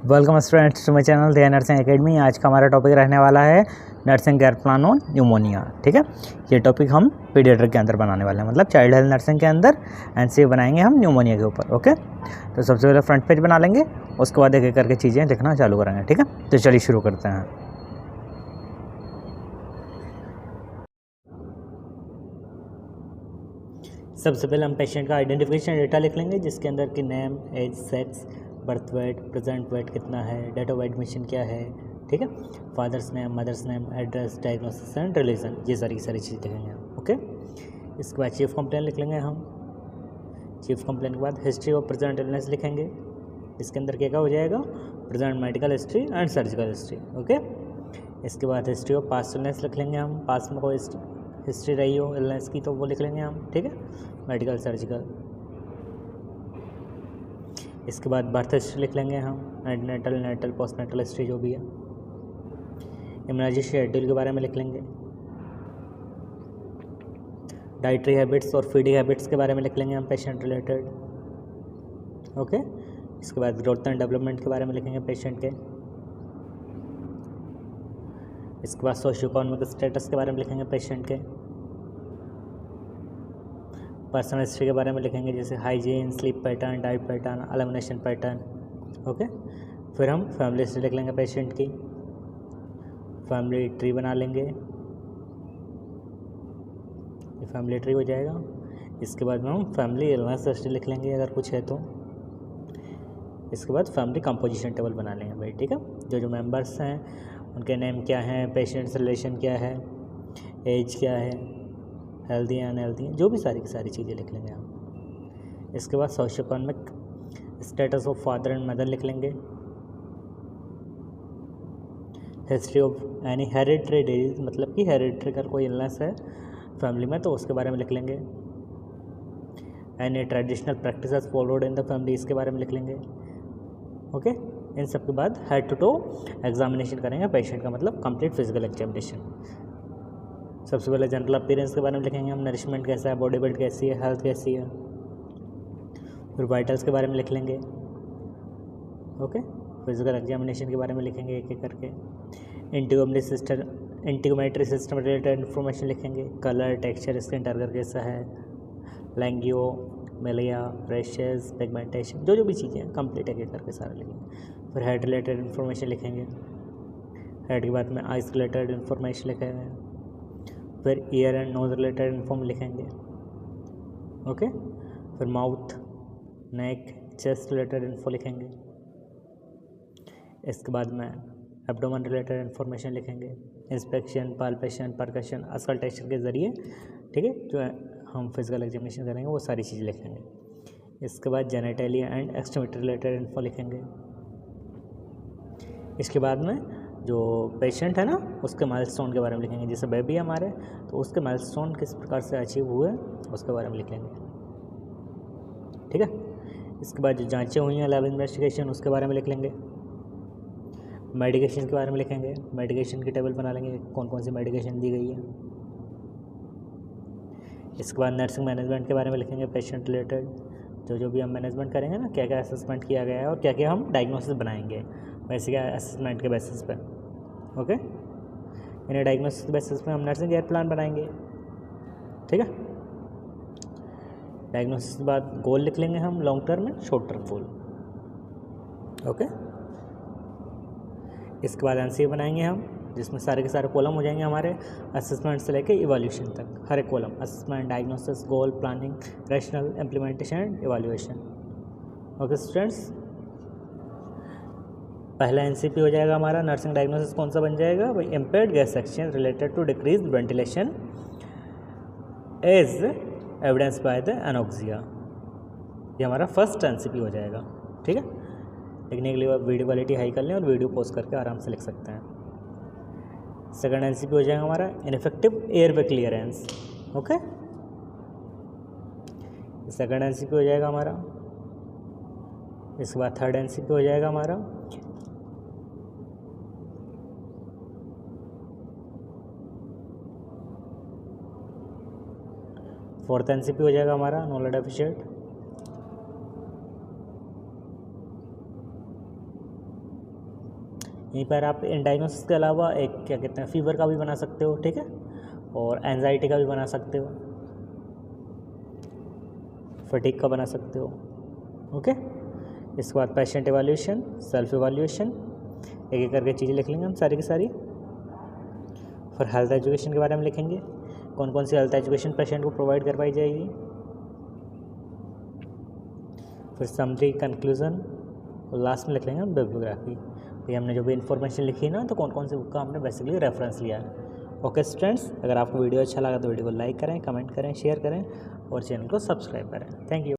Welcome students to my channel Dhyan nursing academy. आज का हमारा टॉपिक रहने वाला है nursing care plan on pneumonia. ठीक है, ये टॉपिक हम पीडियाट्रिक के अंदर बनाने वाले हैं, मतलब चाइल्ड हेल्थ नर्सिंग के अंदर एनसीए बनाएंगे हम न्यूमोनिया के ऊपर। ओके, तो सबसे पहले फ्रंट पेज बना लेंगे, उसके बाद एक एक करके चीज़ें लिखना चालू करेंगे। ठीक है, तो चलिए शुरू करते हैं। सबसे पहले हम पेशेंट का आइडेंटिफिकेशन डेटा लिख लेंगे, जिसके अंदर कि name, age, sex, birth weight, present weight कितना है, डेट ऑफ एडमिशन क्या है, ठीक है, father's name, mother's name, address, diagnosis and religion, ये सारी की सारी चीज़ लिखेंगे हम। ओके, इसके बाद चीफ कंप्लेन लिख लेंगे हम। चीफ कंप्लेन के बाद हिस्ट्री ऑफ प्रेजेंट इलनेस लिखेंगे, इसके अंदर क्या हो जाएगा, present medical history and surgical history. Okay, इसके बाद हिस्ट्री ऑफ पास्ट इलनेस लिख लेंगे हम, पास्ट में कोई हिस्ट्री रही हो इलनेस की तो वो लिख लेंगे हम। ठीक है, मेडिकल सर्जिकल। इसके बाद बर्थ हिस्ट्री लिख लेंगे हम, एंटीनेटल, नेटल, पोस्टनेटल हिस्ट्री जो भी है। इम्यूनाइजेशन शेड्यूल के बारे में लिख लेंगे। डाइटरी हैबिट्स और फीडिंग हैबिट्स के बारे में लिख लेंगे हम, पेशेंट रिलेटेड। ओके, इसके बाद ग्रोथ एंड डेवलपमेंट के बारे में लिखेंगे पेशेंट के। इसके बाद सोशियो इकोनॉमिक स्टेटस के बारे में लिखेंगे पेशेंट के। पर्सनल हिस्ट्री के बारे में लिखेंगे, जैसे hygiene, sleep pattern, diet pattern, elimination pattern. Okay, फिर हम फैमिली हिस्ट्री लिख लेंगे पेशेंट की, फैमिली ट्री बना लेंगे, ये फैमिली ट्री हो जाएगा। इसके बाद में हम फैमिली इलनेस हिस्ट्री लिख लेंगे अगर कुछ है तो। इसके बाद फैमिली कंपोजिशन टेबल बना लेंगे भाई। ठीक है, जो जो मेंबर्स हैं उनके नेम क्या हैं, पेशेंट्स रिलेशन क्या है, एज क्या है, हेल्दी हैं अनहेल्दी हैं, जो भी सारी की सारी चीज़ें लिख लेंगे हम। इसके बाद socio economic status of father and mother लिख लेंगे। History of any hereditary disease, मतलब कि हेरिडिटरी का कोई इलनेस है फैमिली में तो उसके बारे में लिख लेंगे। Any traditional practices followed in the family, इसके बारे में लिख लेंगे। ओके, इन सब के बाद हेड टू टो एग्जामिनेशन करेंगे पेशेंट का, मतलब कंप्लीट फिजिकल एग्जामिनेशन। सबसे पहले जनरल अपीयरेंस के बारे में लिखेंगे हम, नरिशमेंट कैसा है, बॉडी बिल्ड कैसी है, हेल्थ कैसी है। फिर वाइटल्स के बारे में लिख लेंगे। ओके, फिजिकल एग्जामिनेशन के बारे में लिखेंगे एक एक करके। इंटीग्रोमेट्री सिस्टम रिलेटेड इन्फॉर्मेशन लिखेंगे, कलर, टेक्सचर, स्किन टारगर कैसा है, लैंगियो, मेलिया, रेशेस, पिगमेंटेशन, जो जो भी चीज़ें हैं कंप्लीट एक एक करके सारा लिखेंगे। फिर हेड रिलेटेड इन्फॉर्मेशन लिखेंगे, हेड के बाद में आइस रिलेटेड इन्फॉर्मेशन लिखेंगे। फिर ear and nose related inform लिखेंगे। ओके, फिर mouth, neck, chest related info लिखेंगे। इसके बाद में एब्डोमेन रिलेटेड इन्फॉर्मेशन लिखेंगे, इंस्पेक्शन, पाल्पेशन, परकशन, अस्कल्टेशन के ज़रिए, ठीक है, जो हम फिजिकल एग्जामिनेशन करेंगे वो सारी चीज़ें लिखेंगे। इसके बाद genitalia and extremity related info लिखेंगे। इसके बाद में जो पेशेंट है ना उसके माइलस्टोन के बारे में लिखेंगे, जैसे बेबी है हमारे तो उसके माइलस्टोन किस प्रकार से अचीव हुए उसके बारे में लिखेंगे। ठीक है, इसके बाद जो जांचें हुई हैं लैब इन्वेस्टिगेशन उसके बारे में लिख लेंगे। मेडिकेशन के बारे में लिखेंगे, मेडिकेशन की टेबल बना लेंगे, कौन कौन सी मेडिकेशन दी गई है। इसके बाद नर्सिंग मैनेजमेंट के बारे में लिखेंगे, पेशेंट रिलेटेड जो जो भी हम मैनेजमेंट करेंगे ना, क्या क्या असेसमेंट किया गया है और क्या क्या हम डायग्नोसिस बनाएंगे वैसे क्या असेसमेंट के बेसिस पे। ओके, इन्हें डायग्नोसिस के बेसिस पे हम नर्सिंग केयर प्लान बनाएंगे। ठीक है, डायग्नोसिस के बाद गोल लिख लेंगे हम, लॉन्ग टर्म में, शॉर्ट टर्म गोल। ओके, इसके बाद एनसीए बनाएंगे हम, जिसमें सारे के सारे कॉलम हो जाएंगे हमारे असेसमेंट से लेके इवैल्यूएशन तक, हर एक column assessment, diagnosis, goal, planning, rational, implementation and evaluation. Okay students, पहला एनसीपी हो जाएगा हमारा नर्सिंग डायग्नोसिस कौन सा बन जाएगा भाई, impaired gas exchange related to decrease ventilation as evidence by the anoxia, ये हमारा फर्स्ट एनसीपी हो जाएगा। ठीक है, लिखने के लिए वीडियो क्वालिटी हाई कर लें और वीडियो पॉज करके आराम से लिख सकते हैं। सेकंड एनसीपी हो जाएगा हमारा ineffective airway clearance. Okay, second NCP हो जाएगा हमारा। इसके बाद थर्ड एनसीपी हो जाएगा हमारा फोर्थ एनसीपी हो जाएगा हमारा नॉलेज डेफिशिएंट। यहीं पर आप इन डायग्नोसिस के अलावा एक क्या कहते हैं फीवर का भी बना सकते हो, ठीक है, और एंजाइटी का भी बना सकते हो, फटीग का बना सकते हो। ओके, इसके बाद पेशेंट एवेल्यूशन, सेल्फ एवेल्यूशन, एक एक करके चीज़ें लिख लेंगे हम सारी की सारी। फिर हेल्थ एजुकेशन के बारे में लिखेंगे, कौन कौन सी हेल्थ एजुकेशन पेशेंट को प्रोवाइड करवाई जाएगी। फिर समरी, कंक्लूजन, और लास्ट में लिख लेंगे हम बिब्लियोग्राफी। ये हमने जो भी इन्फॉर्मेशन लिखी है ना, तो कौन कौन से बुक का हमने बेसिकली रेफरेंस लिया है। ओके स्टूडेंट्स, अगर आपको वीडियो अच्छा लगा तो वीडियो को लाइक करें, कमेंट करें, शेयर करें और चैनल को सब्सक्राइब करें। Thank you.